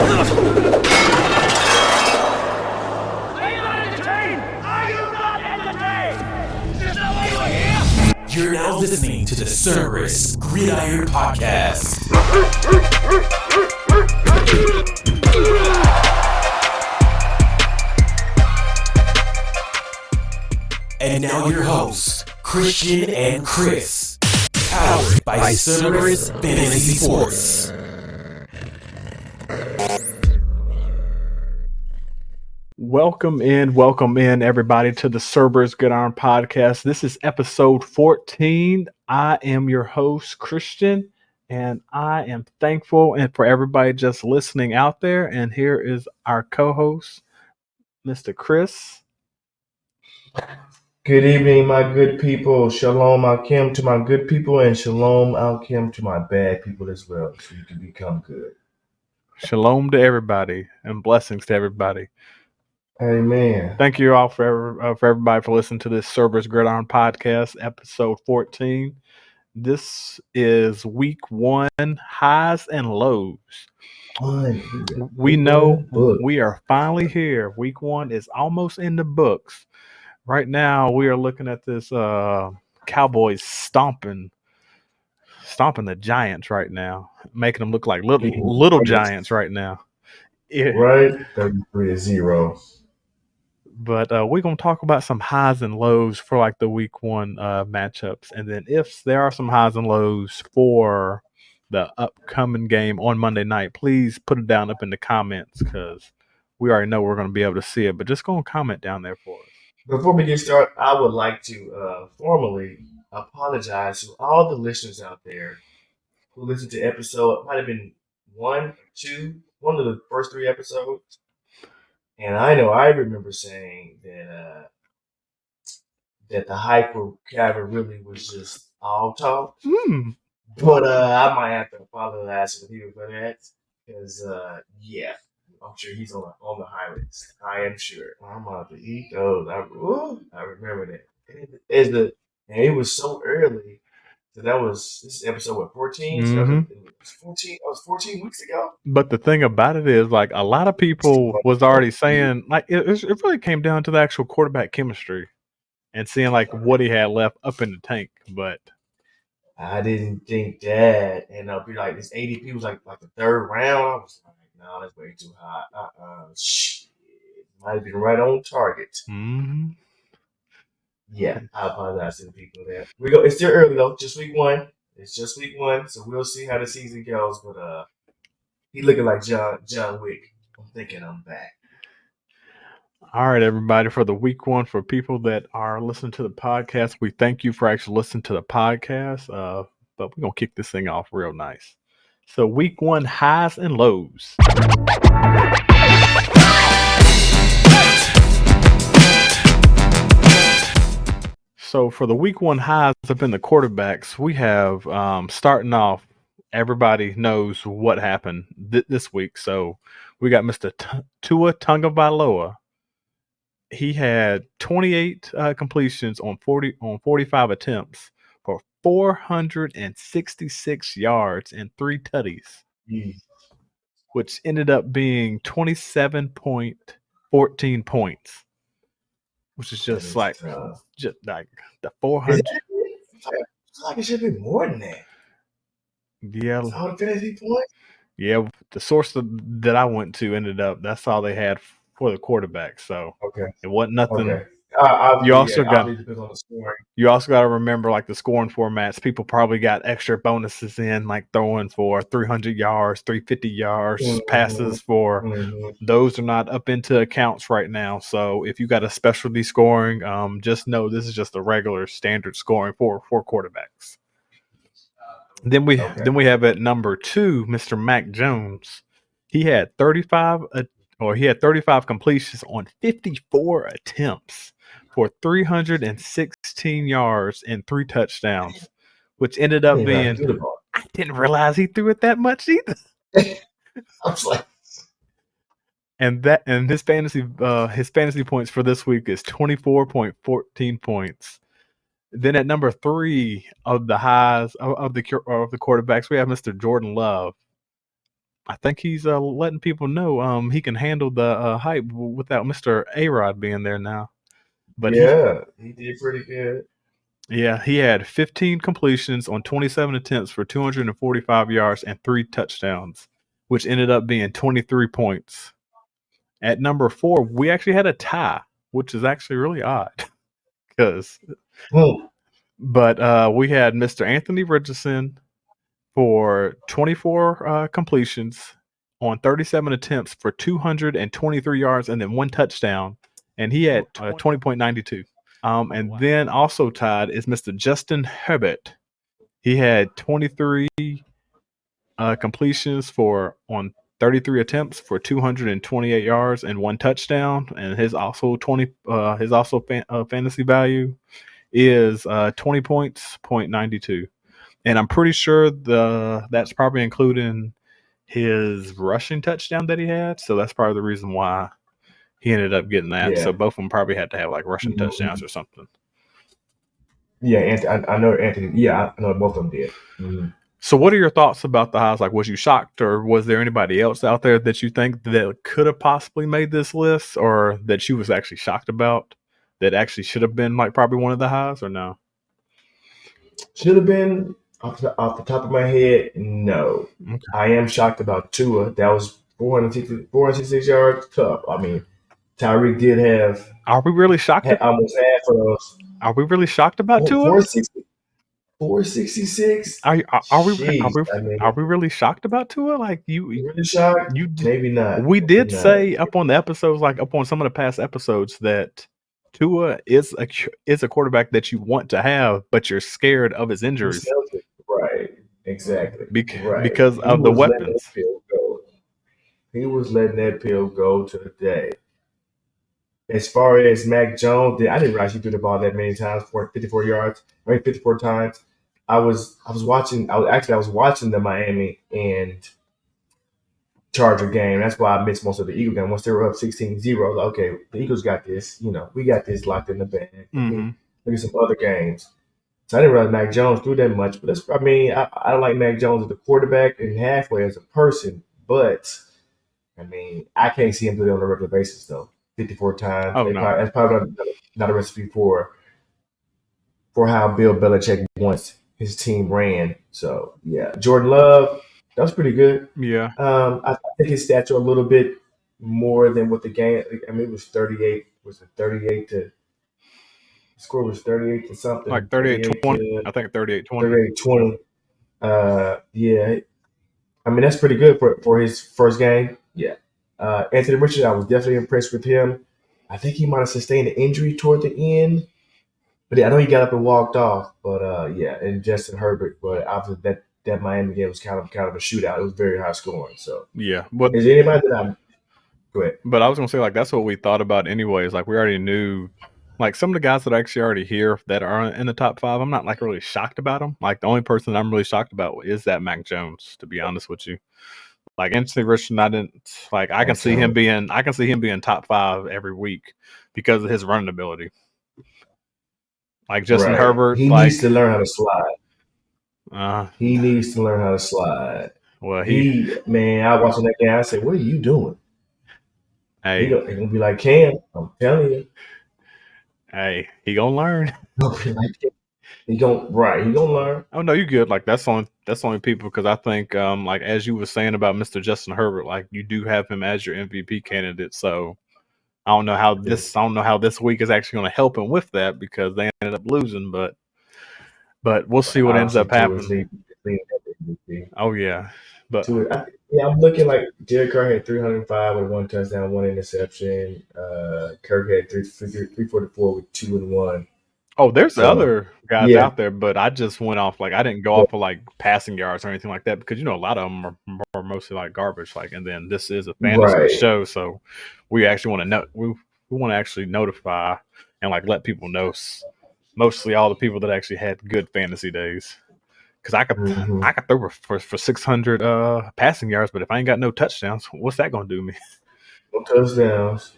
You're now listening to the Cerberus Gridiron Podcast. And now your hosts, Christian and Chris, powered by Cerberus Fantasy Sports. Welcome in, everybody, to the Cerberus Gridiron Podcast. This is episode 14. I am your host, Christian, and I am thankful and for everybody just listening out there. And here is our co-host, Mr. Chris. Good evening, my good people. Shalom Alchem to my good people, and Shalom Alchem to my bad people as well, so you can become good. Shalom to everybody and blessings to everybody. Amen. Thank you all for everybody for listening to this Cerberus Gridiron Podcast, episode 14. This is week 1, highs and lows. We know we are finally here. Week 1 is almost in the books. Right now, we are looking at this Cowboys stomping the Giants right now, making them look like little Giants right now. Right, 33-0. But we're going to talk about some highs and lows for like the week 1 matchups. And then if there are some highs and lows for the upcoming game on Monday night, please put it down up in the comments because we already know we're going to be able to see it. But just go and comment down there for us. Before we get started, I would like to formally apologize to all the listeners out there who listened to episode, it might have been 1 or 2, one of the first 3 episodes. And I know I remember saying that that the hype for Calvin really was just all talk. But I might have to apologize to the people for that because, yeah, I'm sure he's on the high list. I am sure. I'm about to eat those. I remember that. And it was so early. So this is episode 14? So it was 14 weeks ago. But the thing about it is, like, a lot of people was already saying, like, it really came down to the actual quarterback chemistry and seeing, like, what he had left up in the tank. But I didn't think that. And I'll be like, this ADP was like the 3rd round. I was like, no, that's way too high. Shit. Might have been right on target. Mm-hmm. Yeah, I apologize to the people there. It's still early though, just week 1. It's just week 1, so we'll see how the season goes. But he looking like John Wick. I'm thinking I'm back. All right, everybody, for the week 1, for people that are listening to the podcast, we thank you for actually listening to the podcast. But we're gonna kick this thing off real nice. So week 1, highs and lows. So for the week 1 highs up in the quarterbacks, we have starting off, everybody knows what happened this week. So we got Mr. Tua Tagovailoa. He had 28 completions on 45 attempts for 466 yards and 3 tutties, which ended up being 27.14 points. Which is just like the 400. It's like it should be more than that. Yeah. All the fantasy points? Yeah, the source that I went to ended up, that's all they had for the quarterback. So it wasn't nothing. Okay. You also got to remember, like, the scoring formats. People probably got extra bonuses in, like throwing for 300 yards, 350 yards, passes for those are not up into accounts right now. So if you got a specialty scoring, just know this is just a regular standard scoring for quarterbacks. Then we have at number 2, Mr. Mac Jones. He had 35 completions on 54 attempts for 316 yards and 3 touchdowns, which ended up being, I didn't realize he threw it that much either. I was like, and his fantasy points for this week is 24.14 points. Then at number 3 of the highs of the quarterbacks, we have Mr. Jordan Love. I think he's letting people know he can handle the hype without Mr. A-Rod being there now. But Yeah, he did pretty good. he had 15 completions on 27 attempts for 245 yards and 3 touchdowns, which ended up being 23 points. At number 4, we actually had a tie, which is actually really odd. Because, Hmm. but we had Mr. Anthony Richardson for 24 completions on 37 attempts for 223 yards and then 1 touchdown, and he had 20.92. And then also tied is Mr. Justin Herbert. He had 23 completions for on 33 attempts for 228 yards and 1 touchdown, and his fantasy value is 20 points, .92. And I'm pretty sure that's probably including his rushing touchdown that he had. So that's probably the reason why he ended up getting that. Yeah. So both of them probably had to have like rushing touchdowns or something. Yeah, I know Anthony. Yeah, I know both of them did. Mm-hmm. So what are your thoughts about the highs? Like, was you shocked, or was there anybody else out there that you think that could have possibly made this list, or that you was actually shocked about that actually should have been like probably one of the highs, or no? Should have been off the top of my head. No, Okay. I am shocked about Tua. That was 466 yards. Tough. I mean, Tyreek did have Are we really shocked? almost half of those. Are we really shocked about Tua? 466. Are we Jeez, I mean, really shocked about Tua? Like you really shocked? Maybe not. We did Maybe not. say up on the episodes, like up on some of the past episodes, that Tua is a quarterback that you want to have, but you're scared of his injuries. Right. Exactly. Right. Because of the weapons. He was letting that pill go today. As far as Mac Jones, I didn't realize he threw the ball that many times for 54 yards, right? 54 times. I was watching the Miami and Charger game. That's why I missed most of the Eagle game. Once they were up 16-0, like, okay, the Eagles got this. We got this locked in the bag. Mm-hmm. Look at some other games. So I didn't realize Mac Jones threw that much. But I don't like Mac Jones as a quarterback and halfway as a person. But, I can't see him do that on a regular basis, though. 54 times. Oh, no. That's probably not a recipe for how Bill Belichick wants his team ran. So, yeah. Jordan Love, that was pretty good. Yeah. I think his stats are a little bit more than what the game. It was 38. Was it 38 to? The score was 38 to something. Like 38-20. I think 38-20. 38-20. Yeah. That's pretty good for his first game. Yeah. Anthony Richardson, I was definitely impressed with him. I think he might have sustained an injury toward the end. But I know he got up and walked off. But yeah, and Justin Herbert. But after that Miami game was kind of a shootout. It was very high scoring. So yeah. But is there anybody that I'm go ahead? But I was gonna say, like, that's what we thought about anyways. Like, we already knew, like, some of the guys that are actually already here that are in the top 5. I'm not like really shocked about them. Like, the only person I'm really shocked about is that Mac Jones. To be honest with you, like Anthony Richardson, I didn't like. I can see him being top 5 every week because of his running ability. Like Justin Herbert, he needs to learn how to slide. He needs to learn how to slide. Well, I watching that game. I said, "What are you doing?" Hey, he gonna be like Cam. I'm telling you. Hey, he gonna learn. He gonna learn. Oh no, you good. Like that's only people, because I think like as you were saying about Mr. Justin Herbert, like you do have him as your MVP candidate. So I don't know how this week is actually going to help him with that, because they ended up losing. But we'll see what ends up happening. Oh yeah, but I'm looking like Derek Carr had 305 with 1 touchdown, 1 interception. Kirk had 344 with 2 and 1. Oh, there's other guys out there, but I just went off, like, I didn't go off of like passing yards or anything like that, because a lot of them are mostly like garbage. Like, and then this is a fantasy show, so we actually want to know. We want to actually notify and like let people know. Mostly all the people that actually had good fantasy days, because I could throw for 600 passing yards, but if I ain't got no touchdowns, what's that gonna do me? No touchdowns,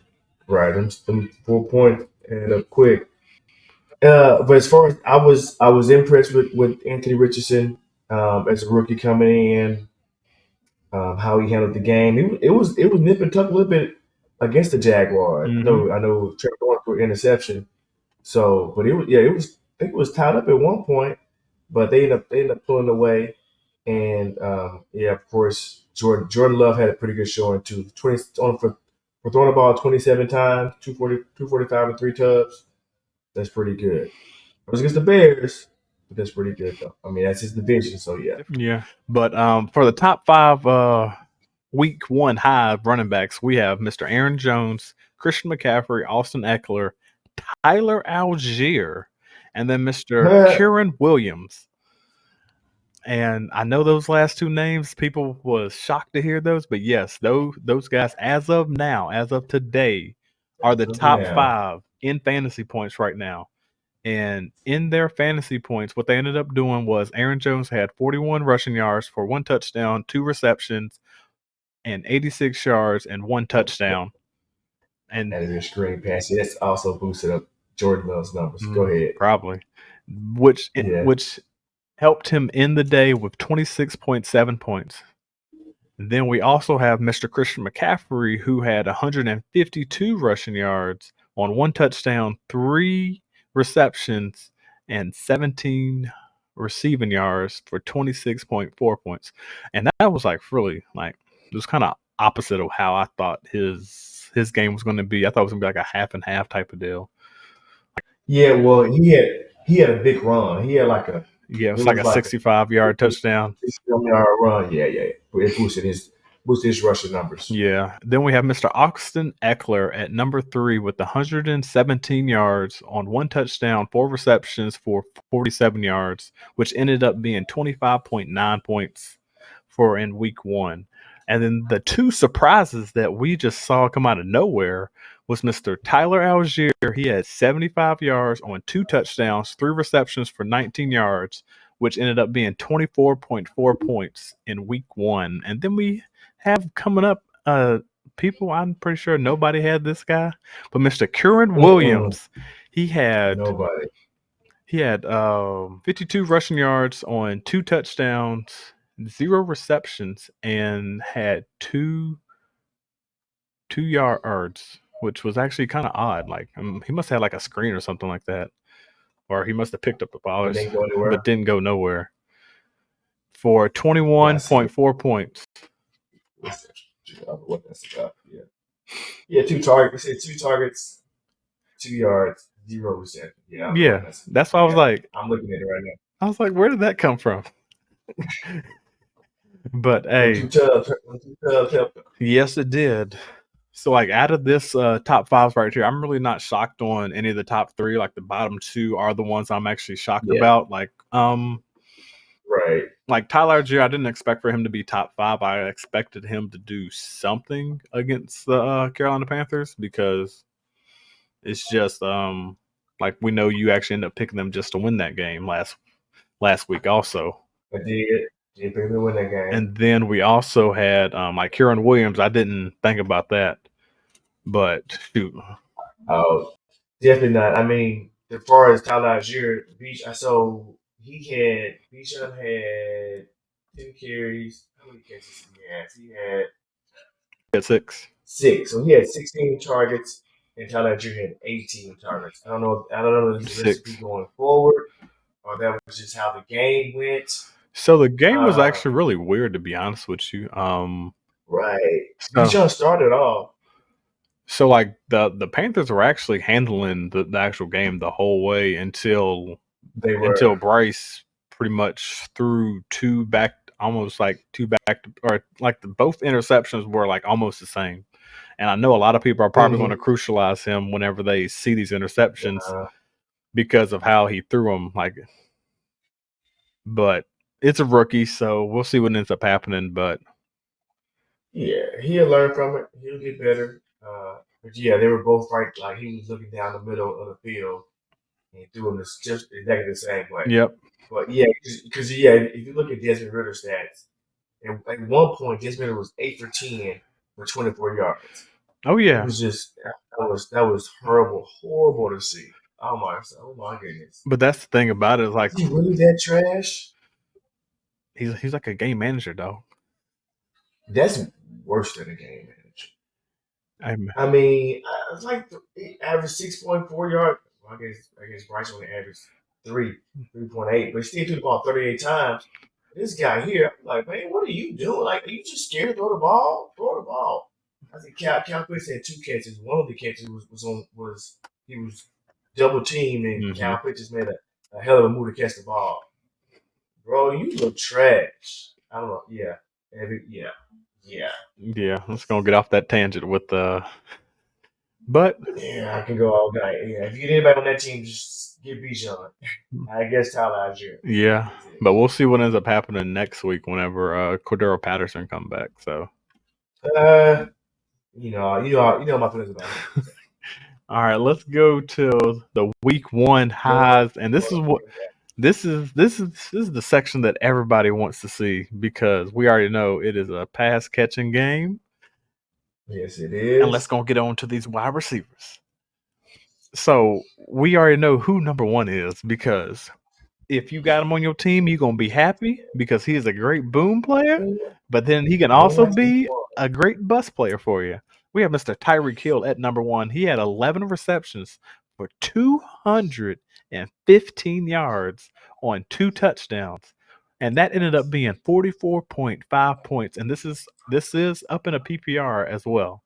right? Them 4 points and up quick. But as far as I was impressed with Anthony Richardson as a rookie coming in. how he handled the game. It was nip and tuck a little bit against the Jaguars. Mm-hmm. I know Trevor Lawrence threw an interception. So, but it was I think it was tied up at one point, but they ended up pulling away. And yeah, of course, Jordan Love had a pretty good showing too. 20 on for throwing the ball 27 times, 245 and 3 tubs. That's pretty good. It was against the Bears, but that's pretty good though. I mean, that's his division, so yeah. Yeah. But for the top 5 week 1 high running backs, we have Mr. Aaron Jones, Christian McCaffrey, Austin Eckler, Tyler Algier, and then Mr. Kieran Williams. And I know those last 2 names, people was shocked to hear those, but yes, those guys, as of now, as of today, are the top 5 in fantasy points right now. And in their fantasy points, what they ended up doing was Aaron Jones had 41 rushing yards for 1 touchdown, 2 receptions, and 86 yards and 1 touchdown. And that is a screen pass. That's also boosted up Jordan Love's numbers. Go ahead. Probably. Which helped him end the day with 26.7 points. And then we also have Mr. Christian McCaffrey, who had 152 rushing yards on 1 touchdown, 3 receptions, and 17 receiving yards for 26.4 points. And that was like really like it was kind of opposite of how I thought his game was going to be. I thought it was going to be like a half and half type of deal. Yeah, well, he had a big run. He had like a it was like a 65-yard touchdown. 60-yard run. Yeah. It boosted his rushing numbers. Yeah. Then we have Mr. Austin Eckler at number 3 with 117 yards on 1 touchdown, 4 receptions for 47 yards, which ended up being 25.9 points for in week 1. And then the 2 surprises that we just saw come out of nowhere was Mr. Tyler Algier. He had 75 yards on 2 touchdowns, 3 receptions for 19 yards, which ended up being 24.4 points in week 1. And then we have coming up people, I'm pretty sure nobody had this guy, but Mr. Kieran Williams, he had 52 rushing yards on 2 touchdowns, 0 receptions, and had 2 yards, which was actually kind of odd. Like he must have had like a screen or something like that, or he must have picked up the ball, but didn't go nowhere. For 21.4 points. What that's about? Yeah. 2 targets. 2 targets, 2 yards, 0 reception. Yeah. That's why I was like, I'm looking at it right now. I was like, where did that come from? But hey, yes, it did. So like out of this top 5 right here, I'm really not shocked on any of the top 3. Like the bottom 2 are the ones I'm actually shocked about. Like right. Like Tyler Algier, I didn't expect for him to be top 5. I expected him to do something against the Carolina Panthers because it's just like we know you actually end up picking them just to win that game last week also. I did. Did pick them to win that game. And then we also had like Kieran Williams. I didn't think about that, but shoot. Oh, definitely not. I mean, as far as Tyler Algier, so Bijan had 10 carries. How many catches he had? He had 6. 6. So he had 16 targets, and Tyler Algier had 18 targets. I don't know if it's a recipe going forward, or that was just how the game went. So the game was actually really weird, to be honest with you. Right. Bijan started off. So like the Panthers were actually handling the actual game the whole way until Bryce pretty much threw 2 back, almost like 2 back, or like both interceptions were like almost the same. And I know a lot of people are probably going to crucialize him whenever they see these interceptions because of how he threw them. Like, but it's a rookie, so we'll see what ends up happening. But yeah, he'll learn from it. He'll get better. But yeah, they were both right. Like he was looking down the middle of the field and threw him just exactly the same way. Yep. But yeah, because if you look at Desmond Ritter's stats, at one point Desmond Ritter was 8 for 10 for 24 yards. Oh yeah, it was just that was horrible to see. Oh my goodness! But that's the thing about it, is like, is he really that trash? He's like a game manager, though. That's worse than a game manager. I'm, I mean, it's like he averaged 6.4 yards. Well, I guess Bryce only averaged 3.8, but he still threw the ball 38 times. This guy here, I'm like, man, what are you doing? Like, are you just scared to throw the ball? Throw the ball. I think Cal Pitts had 2 catches. One of the catches was he was double teamed, and Cal Pitts just made a hell of a move to catch the ball. Bro, you look trash. I don't know. Yeah, yeah, let's go get off that tangent with but yeah. I can go all night. Yeah, if you get anybody on that team, just get Bijan. I guess Tyler Algier. yeah, but we'll see what ends up happening next week whenever Cordero Patterson come back. So, you know my feelings about it. all right, let's go to the week 1 highs, and this is what this is the section that everybody wants to see because we already know it is a pass catching game. Yes, it is. And let's go get on to these wide receivers. So we already know who number 1 is because if you got him on your team, you're gonna be happy because he is a great boom player, but then he can also be a great bust player for you. We have Mr. Tyreek Hill at number 1. He had 11 receptions for 215 yards on 2 touchdowns. And that ended up being 44.5 points. And this is up in a PPR as well.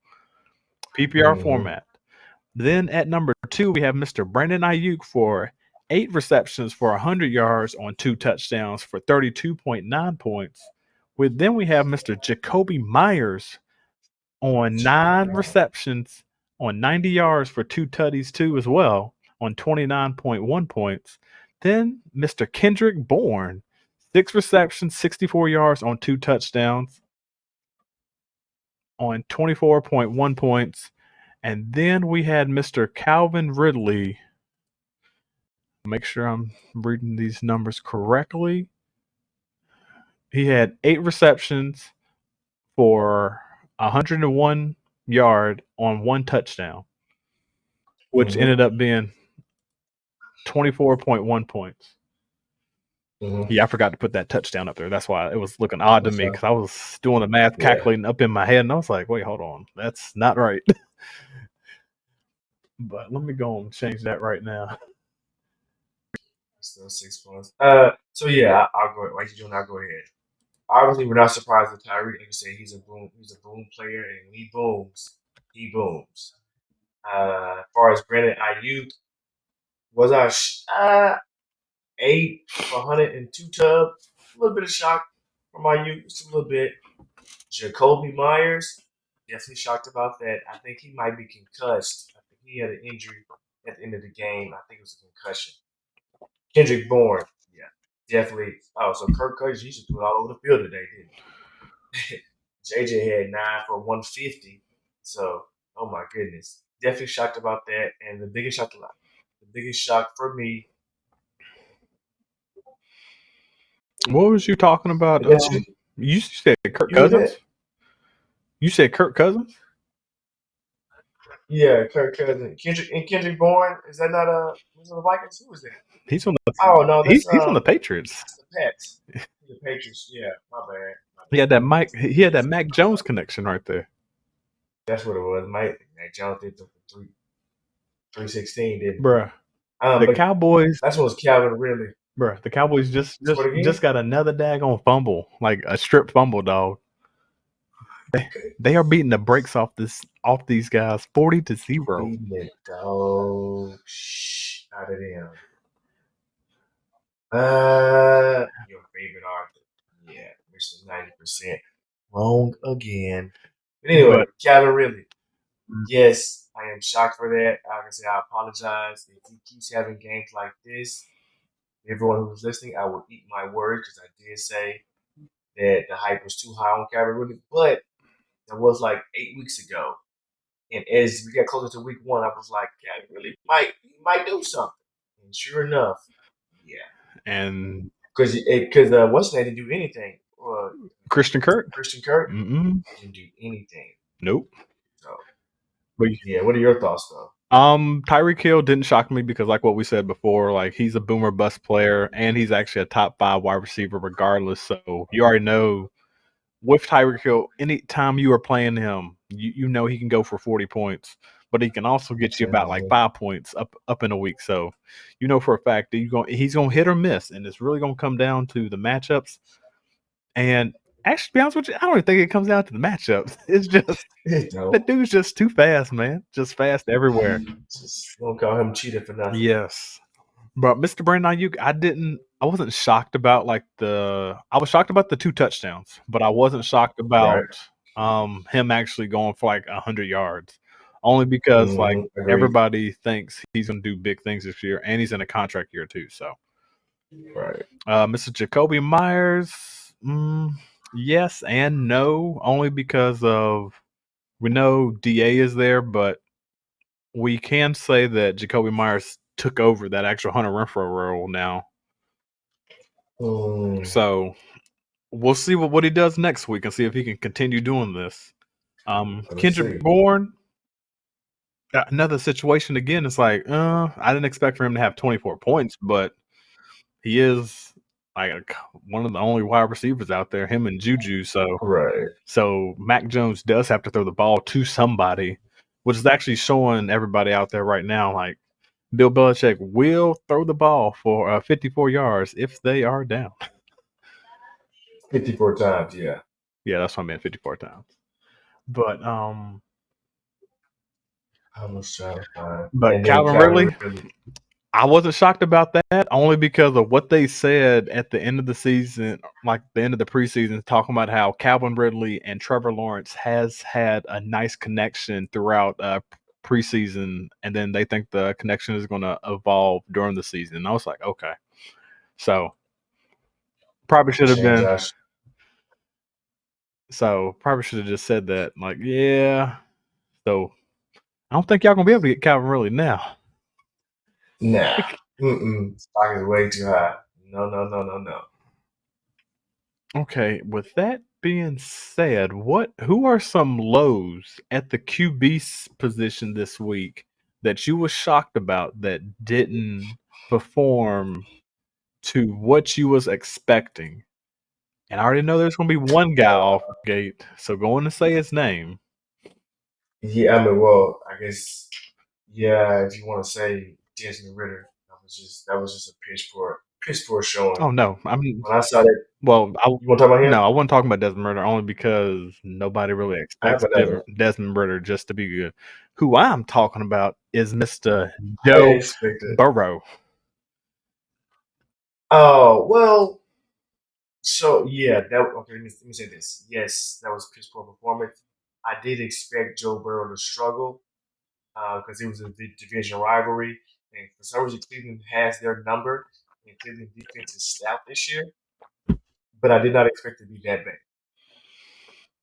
PPR format. Then at number 2, we have Mr. Brandon Ayuk for 8 receptions for 100 yards on 2 touchdowns for 32.9 points. Then we have Mr. Jacoby Myers on 9 receptions on 90 yards for 2 tutties too as well on 29.1 points. Then Mr. Kendrick Bourne, 6 receptions, 64 yards on 2 touchdowns on 24.1 points. And then we had Mr. Calvin Ridley. Make sure I'm reading these numbers correctly. He had 8 receptions for 101 yard on 1 touchdown, which ended up being 24.1 points. Yeah, I forgot to put that touchdown up there. That's why it was looking odd to me because I was doing the math, calculating up in my head, and I was like, wait, hold on. That's not right. But let me go and change that right now. Still 6 points. So yeah, I'll go. Like you doing? I'll go ahead. Obviously, we're not surprised with Tyreek. Like you say, he's a boom player, and when he booms, he booms. As far as Brandon Ayuk, was I 8 for 102 tubs? A little bit of shock from Ayuk, just a little bit. Jacoby Myers, definitely shocked about that. I think he might be concussed. I think he had an injury at the end of the game. I think it was a concussion. Kendrick Bourne, yeah, definitely. Oh, so Kirk Cousins, he should do it all over the field today, didn't he? JJ had 9 for 150. So, oh my goodness, definitely shocked about that. And the biggest shock for me. What was you talking about? You said Kirk Cousins? You said Kirk Cousins? Yeah, Kirk Cousins. Kendrick Bourne, is that not was it the Vikings? Who was that? He's on the he's on the Patriots. It's the Pats. The Patriots, yeah, my bad. He had that Mac Jones connection right there. That's what it was. Mac Jones did the 316, didn't he? Bruh. The Cowboys. That's what was Calvin Ridley. Bruh, the Cowboys just got another daggone fumble, like a strip fumble, dog. They are beating the brakes off these guys 40-0. Beating the dog out of them. Your favorite Arthur. Yeah, Mr. 90%. Wrong again. But anyway, Calvin Ridley. Yes, I am shocked for that. Like I say, I apologize. If he keeps having games like this, everyone who's listening, I will eat my word because I did say that the hype was too high on Calvin Ridley. But that was like 8 weeks ago. And as we got closer to week 1, I was like, Calvin Ridley might do something. And sure enough, yeah. And because what's name didn't do anything. Christian Kirk. Didn't do anything. Nope. So, but yeah, what are your thoughts though? Tyreek Hill didn't shock me because, like what we said before, like he's a boomer bust player and he's actually a top 5 wide receiver regardless. So you already know with Tyreek Hill, anytime you are playing him, you know he can go for 40 points, but he can also get you about like 5 points up in a week. So you know for a fact that he's gonna hit or miss, and it's really gonna come down to the matchups. And actually, to be honest with you, I don't even think it comes down to the matchups. It's just the dude's just too fast, man. Just fast everywhere. Just don't call him cheater for nothing. Yes. But Mr. Brandon Ayuk, I wasn't shocked about I was shocked about the 2 touchdowns, but I wasn't shocked about him actually going for like 100 yards. Only because like Agreed. everybody thinks he's gonna do big things this year, and he's in a contract year too. So Right. Mr. Jacoby Myers, yes and no, only because of we know DA is there, but we can say that Jacoby Myers took over that actual Hunter Renfrow role now. So we'll see what he does next week and see if he can continue doing this. Kendrick Bourne, another situation again. It's like, I didn't expect for him to have 24 points, but he is like one of the only wide receivers out there, him and Juju. So Mac Jones does have to throw the ball to somebody, which is actually showing everybody out there right now, like Bill Belichick will throw the ball for 54 yards if they are down. 54 times, yeah. Yeah, that's what I meant, 54 times. But I was trying to find. But Calvin Ridley, I wasn't shocked about that, only because of what they said at the end of the season, like the end of the preseason, talking about how Calvin Ridley and Trevor Lawrence has had a nice connection throughout preseason, and then they think the connection is going to evolve during the season. And I was like, okay. So probably should have been. So probably should have just said that, like, yeah. So I don't think y'all gonna be able to get Calvin Ridley now. Nah. Stock is way too high. No. Okay, with that being said, who are some lows at the QB position this week that you were shocked about that didn't perform to what you was expecting? And I already know there's gonna be one guy off gate, so go on and say his name. Yeah, I mean, well, I guess, yeah, if you want to say Desmond Ritter, that was just a piss poor showing. Oh no, I mean, when I saw that, well, you want to talk about him? No, I wasn't talking about Desmond Ritter only because nobody really expects Desmond Ritter just to be good. Who I'm talking about is Mr. Joe Burrow. Oh, well, so yeah, okay, let me say this. Yes, that was piss poor performance. I did expect Joe Burrow to struggle because it was a division rivalry, and for some reason Cleveland has their number, and Cleveland defense is stout this year. But I did not expect it to be that bad.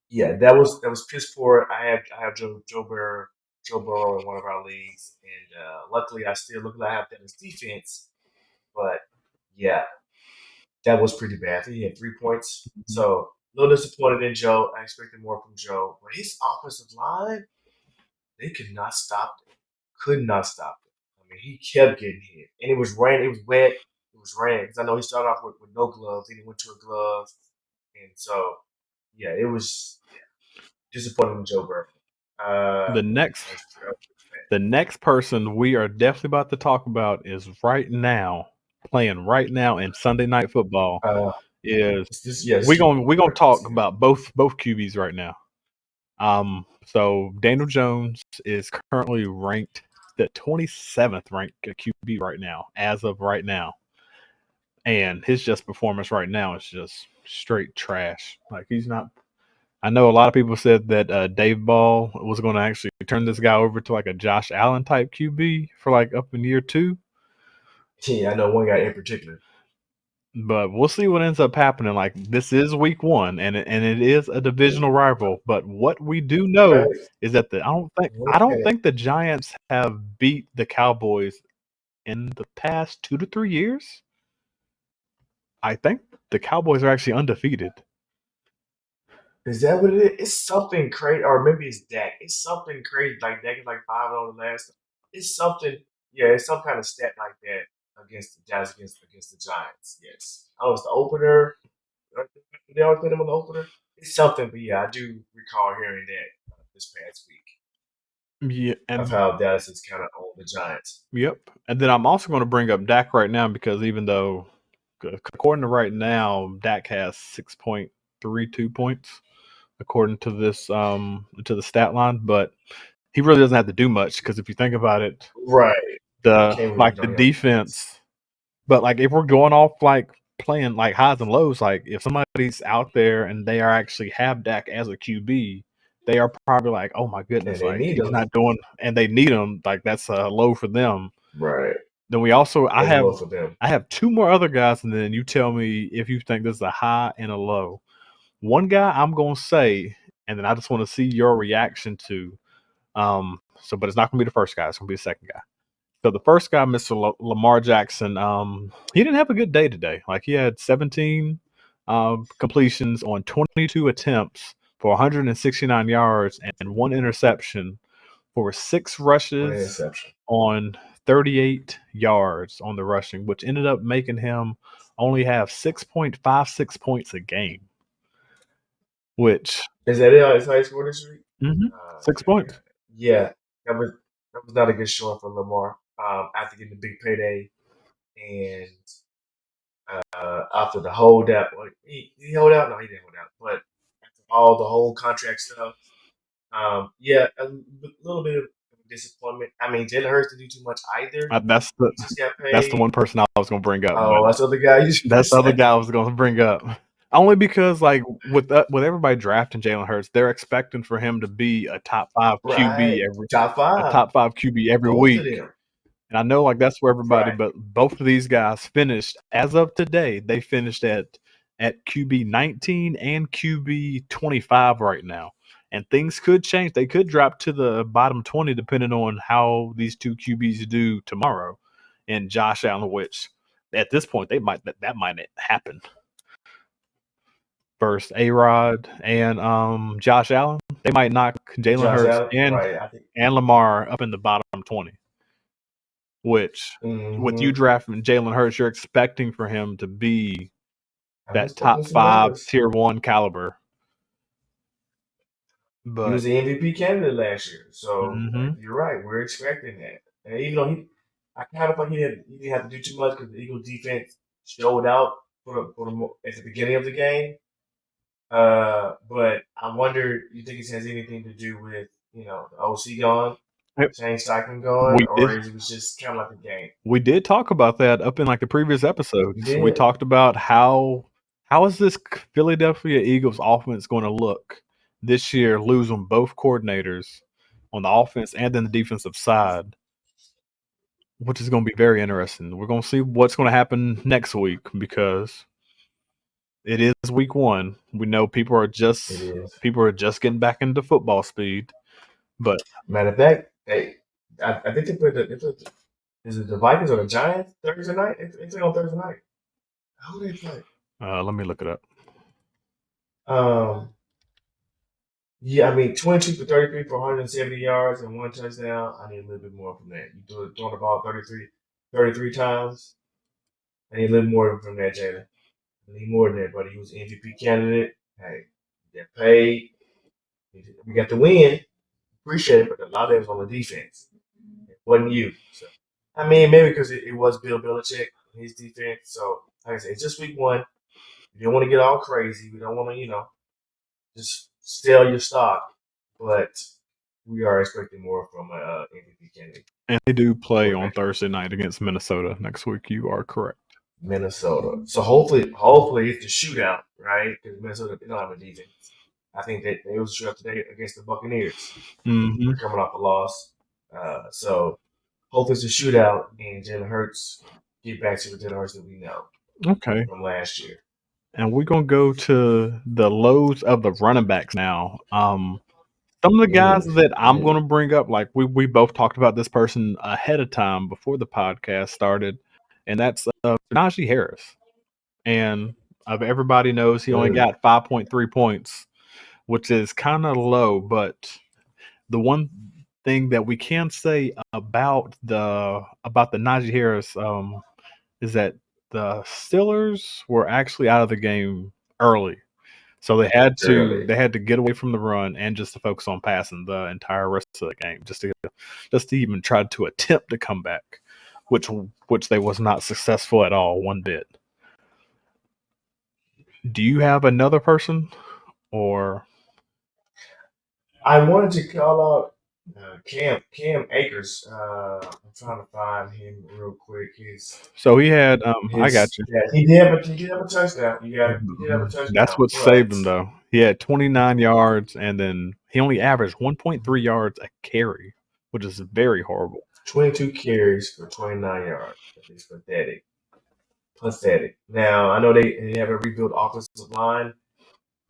Yeah, that was piss poor. I have Joe Burrow in one of our leagues, and luckily I have Dennis defense. But yeah, that was pretty bad. I think he had 3 points, so a little disappointed in Joe. I expected more from Joe, but his offensive line, they could not stop it. Could not stop it. I mean, he kept getting hit, and it was rain. It was wet. It was rain because I know he started off with no gloves. Then he went to a glove, and so yeah, it was disappointing in Joe Burrow. The next person we are definitely about to talk about is playing right now in Sunday Night Football. We're gonna talk about both QBs right now. So Daniel Jones is currently ranked the 27th ranked QB right now, as of right now. And his performance right now is just straight trash. Like he's not. I know a lot of people said that Dave Ball was going to actually turn this guy over to like a Josh Allen type QB for like up in year 2. Yeah, I know one guy in particular. But we'll see what ends up happening. Like this is week 1, and it is a divisional rival. But what we do know is that I don't think the Giants have beat the Cowboys in the past 2 to 3 years. I think the Cowboys are actually undefeated. Is that what it is? It's something crazy, or maybe it's Dak. It's something crazy like Dak is like 5 on the last. It's something, yeah. It's some kind of stat like that against the Giants. Yes, oh, it's the opener. They always put him on the opener. it's something. But yeah, I do recall hearing that this past week Yeah, of and how Dallas is kind of on the Giants. yep. And then I'm also going to bring up Dak right now because even though, according to right now, Dak has 6.32 points according to this to the stat line, but he really doesn't have to do much because if you think about it, Right. Can't really the don't help defense. But like if we're going off like playing like highs and lows, like if somebody's out there and they are actually have Dak as a QB, they are probably like, oh my and goodness, they like need he's them. not doing, and they need him. Like that's a low for them. Right. Then we also, That's low for them. I have two more other guys, and then you tell me if you think this is a high and a low. One guy I'm gonna say, and then I just want to see your reaction to. So, but it's not gonna be the first guy; it's gonna be the second guy. So the first guy, Mr. Lamar Jackson, he didn't have a good day today. Like he had 17 completions on 22 attempts for 169 yards and one interception for 6 One rushes interception. on 38 yards on the rushing, which ended up making him only have 6.56 points a game, which Is that it? That's how he scored this week? mhm, Uh, 6 points. yeah, that was not a good showing for Lamar. After getting the big payday and after the holdout, he hold out? No, he didn't hold out. But after all the whole contract stuff, yeah, a little bit of disappointment. I mean, Jalen Hurts didn't do too much either. That's He just got the paid. one person I was going to bring up, but Oh, that's the other guy. You that's just the other say. guy I was going to bring up. Only because, like, with everybody drafting Jalen Hurts, they're expecting for him to be Right. Top a five. top five QB every Both of week. them. And I know, like, that's for everybody, Right. but both of these guys finished as of today. They finished at QB 19 and QB 25 right now, and things could change. They could drop to the bottom 20 depending on how these two QBs do tomorrow. And Josh Allen, which at this point that might happen. First, A-Rod and Josh Allen, they might knock Jalen Josh Hurts Allen. Right. I think. and Lamar up in the bottom 20. Which, with you Mm-hmm. drafting Jalen Hurts, you're expecting for him to be I'm that expecting top some 5, numbers. tier 1 caliber. He But was the MVP candidate last year, so mhm. you're right. We're expecting that, and even though I kind of thought he didn't have to do too much because the Eagles defense showed out at the beginning of the game. But I wonder, you think it has anything to do with the OC gone, Yep, Shane Steichen gone, we or did is it was just kind of like a game? talk about that up in like the previous We episodes. We did. talked about how is this Philadelphia Eagles offense going to look this year, losing both coordinators on the offense and then the defensive side, which is going to be very interesting. We're going to see what's going to happen next week because it is week 1. We know It is. people are just getting back into football speed, but Matter of fact, I think is it the Vikings or the Giants Thursday night? It's on Thursday night. Who they play? let me look it up. Um, yeah, I mean, 22 for 33 for 170 yards and 1 touchdown. I need a little bit more from that. You throwing the ball 33 times. I need a little more from that, Jalen. I need more than that, buddy. He was MVP candidate. Hey, you got paid. We got the win. Appreciate it, but a lot of it was on the defense. It wasn't you. So, I mean, maybe because it was Bill Belichick and his defense. So, like I said, it's just week 1. You don't want to get all crazy. We don't want to, just sell your stock. But we are expecting more from a MVP candidate And they do play on quarterback, Thursday night against Minnesota next week. You are correct. Minnesota. So hopefully it's the shootout, right? Because Minnesota they don't have a defense. I think that they was a shootout today against the Buccaneers. Hmm. They're coming off a loss, so hopefully it's a shootout and Jalen Hurts get back to the Jalen Hurts that we know Okay. from last year. And we're gonna go to the lows of the running backs now. Some of the guys that I'm gonna bring up, like we both talked about this person ahead of time before the podcast started, and that's Najee Harris. And everybody knows he only Mm. got 5.3 points, which is kind of low. But the one thing that we can say about the Najee Harris is that the Steelers were actually out of the game early. So Early. they had to get away from the run and just to focus on passing the entire rest of the game, just to even try to attempt to come back, which they was not successful at all one bit. Do you have another person or I wanted to call out Cam Akers. I'm trying to find him real quick. so he had I got His you. yeah, he did have a touchdown. You got it. He did have a That's touchdown, what saved but him though. He had 29 yards and then he only averaged 1.3 yards a carry, which is very horrible. 22 carries for 29 yards. That is pathetic. Pathetic. Now I know they have a rebuilt offensive line.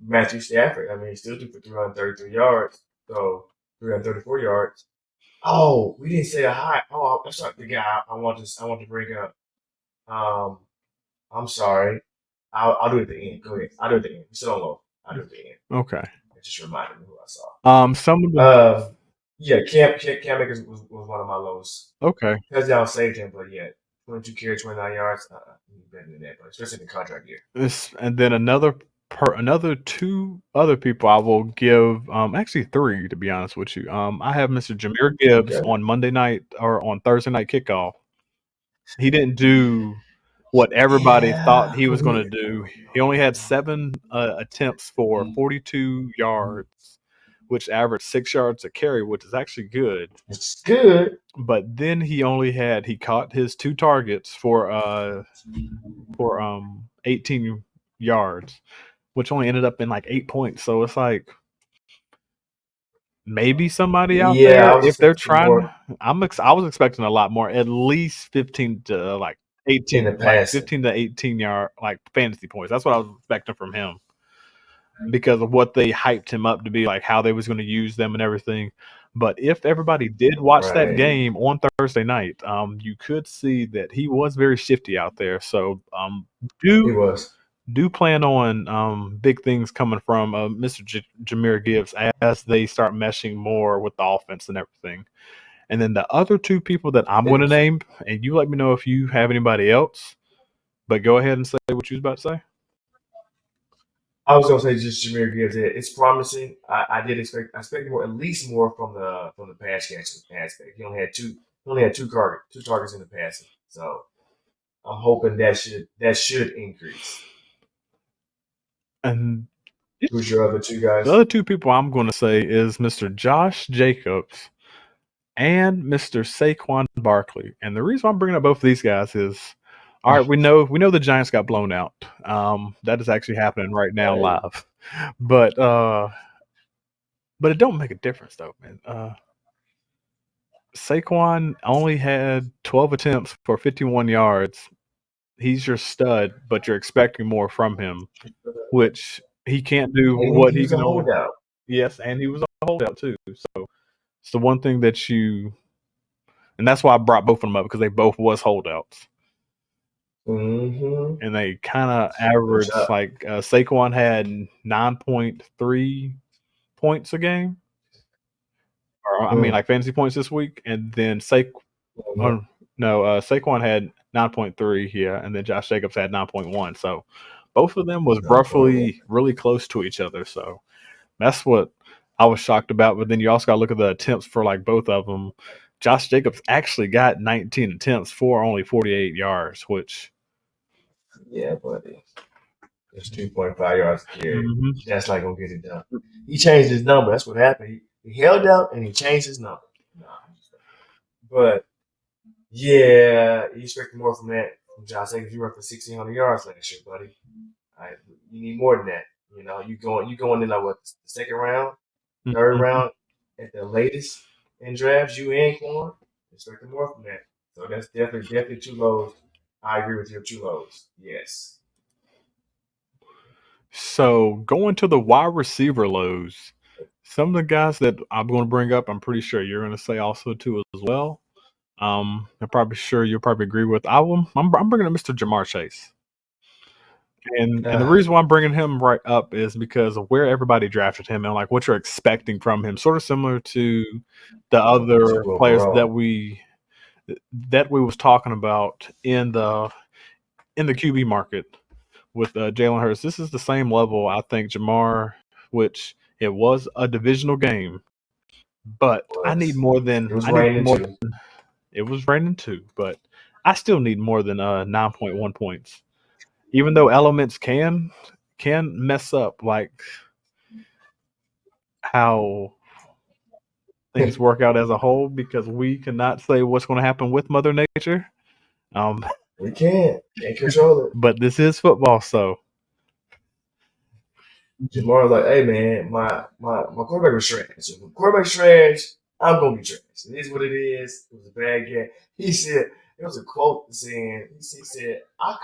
Matthew Stafford. I mean, he still threw for 333 yards. So 334 yards. Oh, we didn't say a high. Oh, that's not the guy I want to bring up. Um, I'm sorry. I'll do it at the end. Go ahead. I'll do it at the end. Still don't know. I'll do it at the end. Okay. It just reminded me who I saw. Some of the Yeah, Cam Akers was one of my lows. okay. Touchdown saved him, but yeah, 22 carries, 29 yards. Better than that, but especially in the contract year. And then another two other people I will give actually three to be honest with you. I have Mr. Jameer Gibbs Okay. on Monday night or on Thursday night kickoff. He didn't do what everybody thought he was going to do. He only had 7 attempts for 42 yards, which averaged 6 yards a carry, which is actually good. It's good. But then he caught his 2 targets for 18 yards, which only ended up in like 8 points. So it's like maybe somebody out Yeah, there I was if they're expecting trying. more I was expecting a lot more, at least 15 to like in 18, the like passing. 15 to 18 yard like fantasy points. That's what I was expecting from him because of what they hyped him up to be, like how they was going to use them and everything. But if everybody did watch that Right. game on Thursday night, you could see that he was very shifty out there. So He do was. do plan on big things coming from Mr. Jameer Gibbs as they start meshing more with the offense and everything. And then the other two people that I'm going to It's, name, and you let me know if you have anybody else, but go ahead and say what you was about to say. I was gonna say just Jameer Gibbs. It's promising. I expected more, at least more from the pass catching aspect. He only had two targets in the passing. So I'm hoping that should increase. And Who's your other two the guys? other two people I'm going to say is Mr. Josh Jacobs and Mr. Saquon Barkley. And the reason why I'm bringing up both of these guys is, all right, we know the Giants got blown out. That is actually happening right now Right. live, but it don't make a difference though, man. Saquon only had 12 attempts for 51 yards. He's your stud, but you're expecting more from him, which he can't do And what he he was a can only. holdout. Yes, and he was a holdout too. So it's the one thing that you, and that's why I brought both of them up because they both was holdouts, Mm-hmm. and they kind of Which averaged like Saquon had 9.3 points a game, or I mean mm, like fantasy points this week, and then mhm. oh, no, Saquon had 9.3, yeah, and then Josh Jacobs had 9.1. So both of them was 9.1. roughly really close to each other. So that's what I was shocked about. But then you also got to look at the attempts for like both of them. Josh Jacobs actually got 19 attempts for only 48 yards, which Yeah, buddy. It's 2.5 yards a carry. mhm. That's not gonna get it done. He changed his number. That's what happened. He held out and he changed his number. Nah, but yeah, you expect more from that from Josh Jacobs. You run for 1,600 yards last year, buddy. You need more than that. You know, you going in like what, the second round, third Mhm. round at the latest in drafts. You ain't going expecting more from that. So that's definitely two lows. I agree with your two lows. Yes. So going to the wide receiver lows, some of the guys that I'm going to bring up, I'm pretty sure you're going to say also too as well. I'm probably sure you'll probably agree with. I'm bringing up Mr. Jamar Chase, and the Ah, reason why I'm bringing him right up is because of where everybody drafted him and like what you're expecting from him. Sort of similar to the other Super players overall. that we was talking about in the QB market. with Jalen Hurts. This is the same level, I think, Jamar, which it was a divisional game, but I need Was more than it was raining too. it was raining too, but I still need more than 9.1 points. Even though elements can mess up like how things work out as a whole because we cannot say what's going to happen with Mother Nature. Um, We can't control it. but this is football, so Jamar's like, hey man, my quarterback was trash. So if the quarterback's trash, I'm gonna be trash. It is what it is. It was a bad game. He said it was a quote saying he said I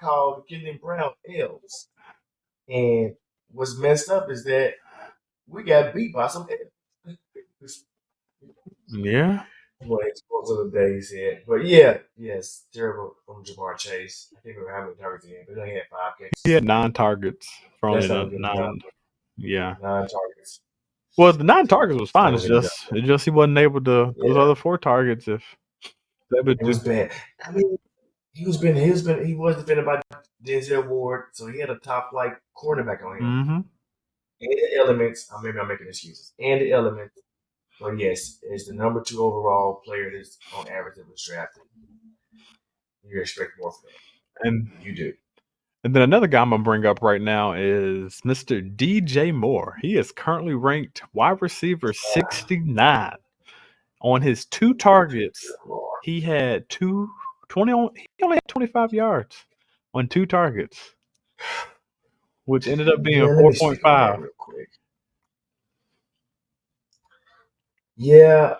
called Killian Brown L's. And what's messed up is that we got beat by some L's. yeah. One of his quotes of the day he said. But yeah, yes, terrible from Jamar Chase. I can't remember how many targets he had, but he only had 5 catches. He had 9 targets for only That's not good enough. 9. Yeah. 9 targets. Well, the 9 targets was fine. Not It's good enough. just he wasn't able to those Yeah, other 4 targets if they would it was do. bad. I mean, he was defended by Denzel Ward, so he had a top flight cornerback on him. Mm-hmm. And the elements, maybe I'm making excuses. And the elements, but yes, it's the number 2 overall player that's on average that was drafted. You expect more from that. And You do. then another guy I'm gonna bring up right now is Mr. DJ Moore. He is currently ranked wide receiver 69. On his 2 targets, he had 20 he only had 25 yards on 2 targets, which ended up being Yeah, let me speak on that 4.5. real quick. Yeah,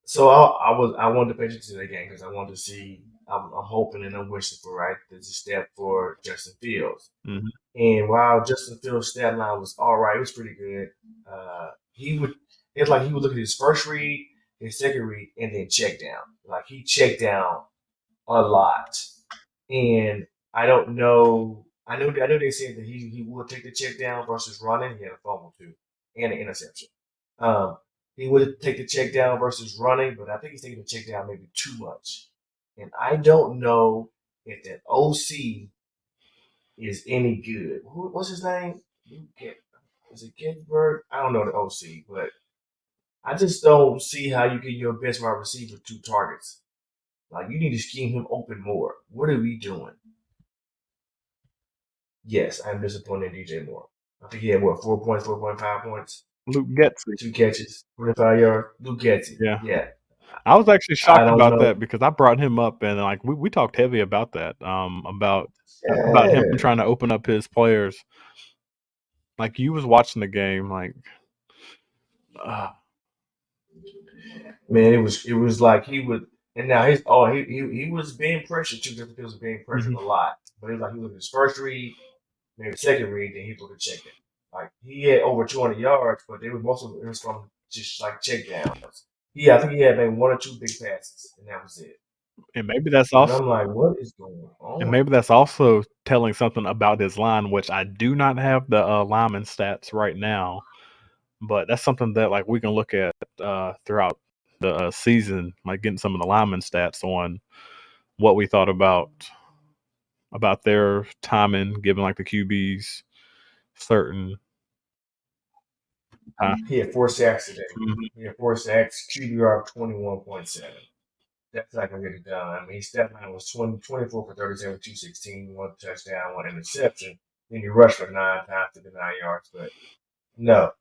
so I wanted to pay attention to that game because I wanted to see. I'm hoping and I'm wishing for right. There's a step for Justin Fields, Mm-hmm. and while Justin Fields' stat line was all right, it was pretty good. He would it's like he would look at his first read, his second read, and then check down. Like he checked down a lot, and I don't know. I know they said that he would take the check down versus running. He had a fumble too and an interception. Um, he would take the check down versus running, but I think he's taking the check down maybe too much. And I don't know if that OC is any good. What's his name? Is it Ginsburg? I don't know the OC, but I just don't see how you get your best wide receiver 2 targets. Like you need to scheme him open more. What are we doing? Yes, I'm disappointed in DJ Moore. I think he had what 4 points, 4.5 points, Luke Getsy. 2 catches, 45 yards. Luke Getsy. Yeah. Yeah. I was actually I shocked don't about know. that because I brought him up and like we talked heavy about that. About him Yeah. trying to open up his players. Like you was watching the game, like Man, it was like he would and now he was being pressured too, just because of being pressured mhm. a lot. But it was like he looked at his first read, maybe second read, then he looked at check down. Like he had over 200 yards, but they were most of it was from just like check downs. Yeah, I think he had maybe 1 or 2 big passes, and that was it. and maybe that's And also I'm like, what is going and on? maybe that's also telling something about his line, which I do not have the lineman stats right now, but that's something that like we can look at throughout the season, like getting some of the lineman stats on what we thought about their timing, given like the QBs certain time. He had 4 sacks today. Mhm. He had 4 sacks, QBR of 21.7. That's not gonna get it done. I mean, his stat line was 24 for 37, 216, 1 touchdown, 1 interception. Then he rushed for 9 times to the 9 yards. But no,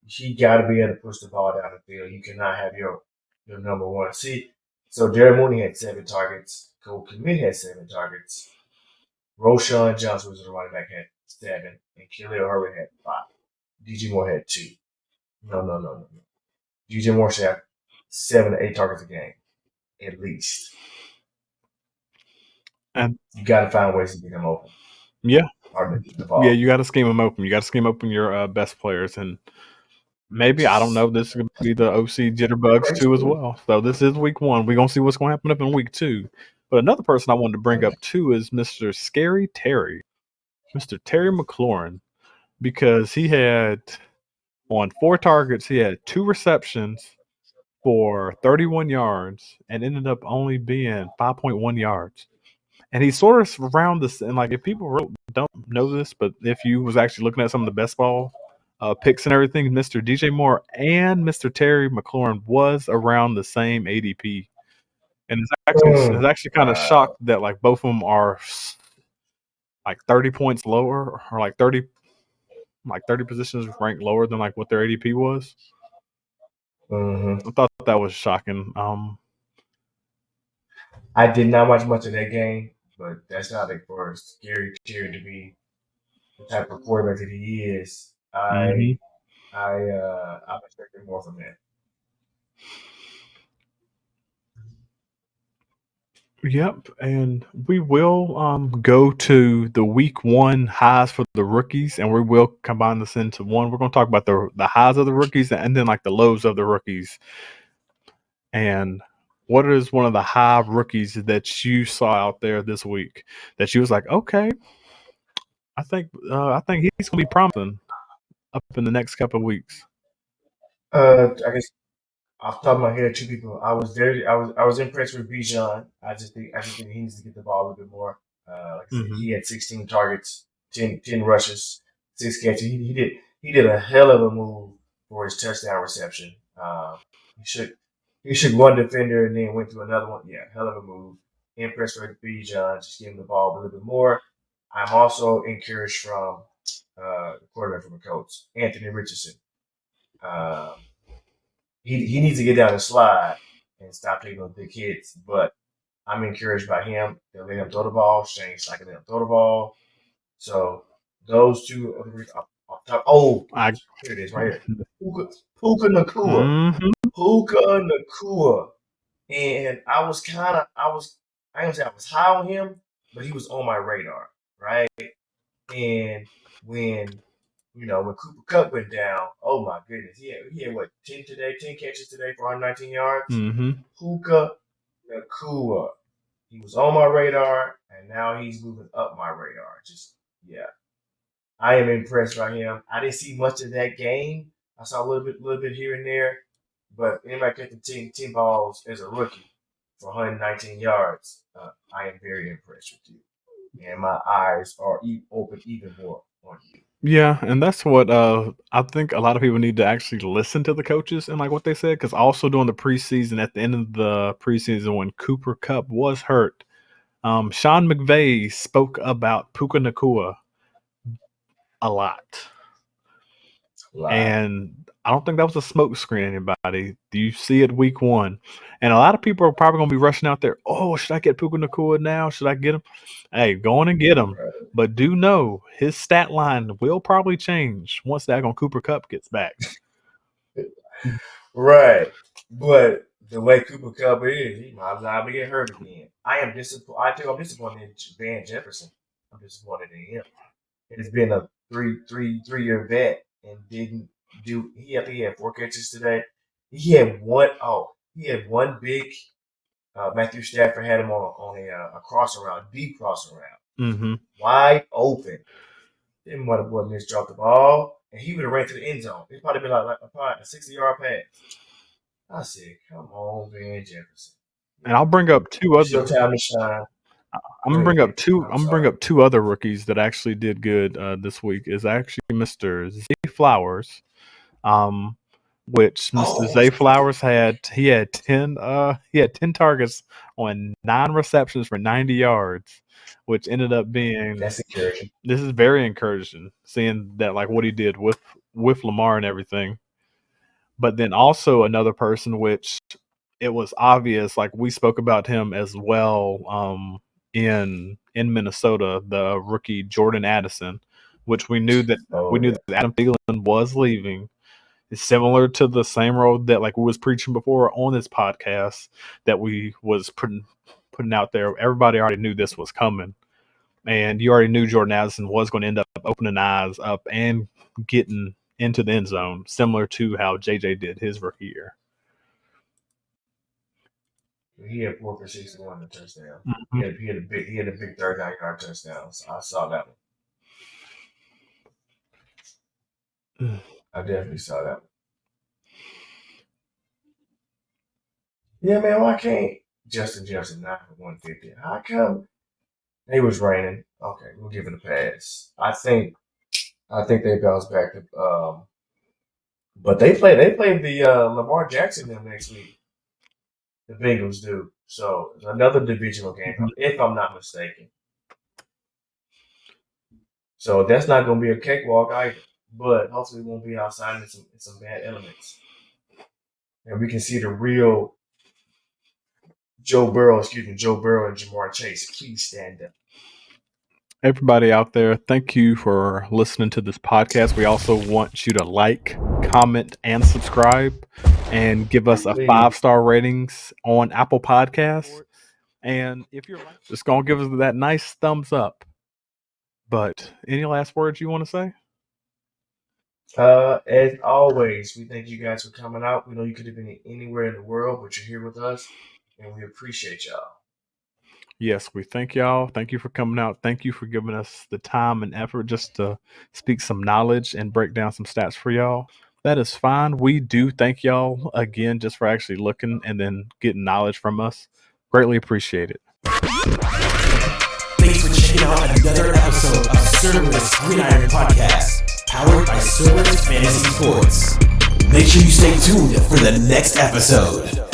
he got to be able to push the ball down the field. You cannot have your number one. See, so Jared Mooney had 7 targets. Cole Kmet had 7 targets. Roshan Johnson was the running back had 7, and Khalil Herbert had 5. DJ Moore had 2. No. DJ Moore should have 7 to 8 targets a game at least. And You got to find ways to get him open. yeah, Or the yeah, ball. you got to scheme them open. You got to scheme open your best players, and maybe I don't know. This is gonna be the OC jitterbugs too as well. So this is week 1. We're gonna see what's gonna happen up in week 2. But another person I wanted to bring up too is Mr. Scary Terry, Mr. Terry McLaurin, because he had on 4 targets, he had 2 receptions for 31 yards and ended up only being 5.1 yards. And he's sort of around this. And like, if people really don't know this, but if you was actually looking at some of the best ball picks and everything, Mr. DJ Moore and Mr. Terry McLaurin was around the same ADP. And it's actually kind of Wow. shocked that like both of them are like 30 points lower, or like 30 positions ranked lower than like what their ADP was. Mm-hmm. I thought that was shocking. I did not watch much of that game, but that's not like for Scary Terry to be the type of quarterback that he is. Mhm. I'm expecting more from him. Yep, and we will go to the week one highs for the rookies, and we will combine this into one. We're going to talk about the highs of the rookies and then like the lows of the rookies. And what is one of the high rookies that you saw out there this week that you was like, okay, I think he's going to be promising up in the next couple of weeks. I guess off the top of my head, two people. I was impressed with Bijan. I just think he needs to get the ball a little bit more. Like I said, Mm-hmm. he had 16 targets, 10 rushes, 6 catches. He did a hell of a move for his touchdown reception. He should he should one defender and then went to another one. Yeah, hell of a move. Impressed with Bijan. Just give him the ball a little bit more. I'm also encouraged from the quarterback from the Colts, Anthony Richardson. Um, he needs to get down the slide and stop taking those big hits. But I'm encouraged by him. They'll let him throw the ball. Shane's not going to let him throw the ball. So those two are the reasons off top. Oh, I here it is right here. Puka Nakua. mm-hmm. Puka Nakua. And I ain't gonna say I was high on him, but he was on my radar, right? And when when Cooper Cup went down, oh my goodness, he had what 10 catches today for 119 yards. Mm-hmm. Puka Nakua, he was on my radar, and now he's moving up my radar. Just yeah, I am impressed by him. I didn't see much of that game. I saw a little bit here and there, but anybody catching 10 balls as a rookie for 119 yards, I am very impressed with you, and my eyes are open even more on you. Yeah, and that's what I think a lot of people need to actually listen to the coaches and like what they said, because also during the preseason, at the end of the preseason when Cooper Cup was hurt, Sean McVay spoke about Puka Nakua a lot, A lot. and I don't think that was a smoke screen. Anybody, do you see it week one? And a lot of people are probably going to be rushing out there. Oh, should I get Puka Nakua now? Should I get him? Hey, go on and get him. Right. But do know his stat line will probably change once that on Cooper Cup gets back. Right. But the way Cooper Cup is, he might not get hurt again. I am disappointed. I think I'm disappointed in Van Jefferson. I'm disappointed in him. It's been a three-year vet and didn't do. I think he had 4 catches today. He had one. Oh, he had one big. Matthew Stafford had him on a crossing route, deep crossing route, Mm-hmm. wide open. Then what boy missed dropped the ball, and he would have ran to the end zone. It's probably been like probably a 60-yard pass. I said, "Come on, Van Jefferson. And I'll bring up two It's other. your time to shine." I'm Go gonna bring up ahead. two. I'm I'm gonna bring sorry. up two other rookies that actually did good this week. Is actually Mr. Zay Flowers, um, which Mr. Oh, Zay Flowers had 10 targets on 9 receptions for 90 yards, which ended up being that's encouraging. this is very encouraging seeing that like what he did with Lamar and everything. But then also another person which it was obvious, like we spoke about him as well in Minnesota, the rookie Jordan Addison, which we Oh knew yeah. that Adam Thielen was leaving. It's similar to the same road that like we was preaching before on this podcast that we was putting out there. Everybody already knew this was coming. And you already knew Jordan Addison was going to end up opening eyes up and getting into the end zone, similar to how JJ did his rookie year. He had 4 for 61 a touchdown. Mm-hmm. He had a big 39-yard touchdown. So I saw that one. I definitely saw that one. Yeah, man. Why can't Justin Jefferson knock for 150? How come It was raining. Okay, we'll give it a pass. I think they bounced back. But they play the Lamar Jackson them next week. The Bengals do. So it's another divisional game, if I'm not mistaken. So that's not going to be a cakewalk either. But hopefully we won't be outside in some bad elements. And we can see the real Joe Burrow and Jamar Chase. Please stand up. Everybody out there, thank you for listening to this podcast. We also want you to like, comment, and subscribe, and give us a 5-star ratings on Apple Podcasts. And if you're just gonna give us that nice thumbs up. But any last words you want to say? As always, we thank you guys for coming out. We know you could have been anywhere in the world, but you're here with us, and we appreciate y'all. Yes, we thank y'all. Thank you for coming out. Thank you for giving us the time and effort just to speak some knowledge and break down some stats for y'all. That is fine. We do thank y'all again just for actually looking and then getting knowledge from us. Greatly appreciate it. Thanks for checking out another episode of Cerberus Gridiron Podcast, powered by Cerberus Fantasy Sports. Make sure you stay tuned for the next episode.